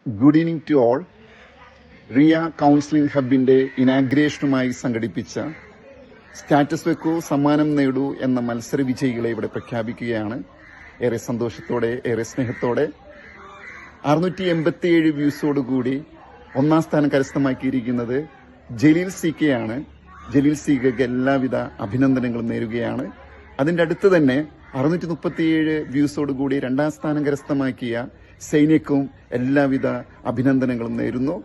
Good evening to all. Riya counselling ഹബിന്റെ ഇനാഗ്രേഷനുമായി സംഘടിപ്പിച്ച സ്റ്റാറ്റസ് വെക്കൂ സമ്മാനം നേടൂ എന്ന മത്സര വിജയികളെ ഇവിടെ പ്രഖ്യാപിക്കുകയാണ്. ഏറെ സന്തോഷത്തോടെ, ഏറെ സ്നേഹത്തോടെ 687 വ്യൂസോടുകൂടി ഒന്നാം സ്ഥാനം കരസ്ഥമാക്കിയിരിക്കുന്നത് ജലീൽ സി.കെ ആണ്. ജലീൽ സി.കെക്ക് എല്ലാവിധ അഭിനന്ദനങ്ങളും നേരുകയാണ്. അതിന്റെ അടുത്ത് തന്നെ 637 വ്യൂസോടുകൂടി രണ്ടാം സ്ഥാനം കരസ്ഥമാക്കിയ സൈന്യക്കും എല്ലാവിധ അഭിനന്ദനങ്ങളും നേരുന്നു.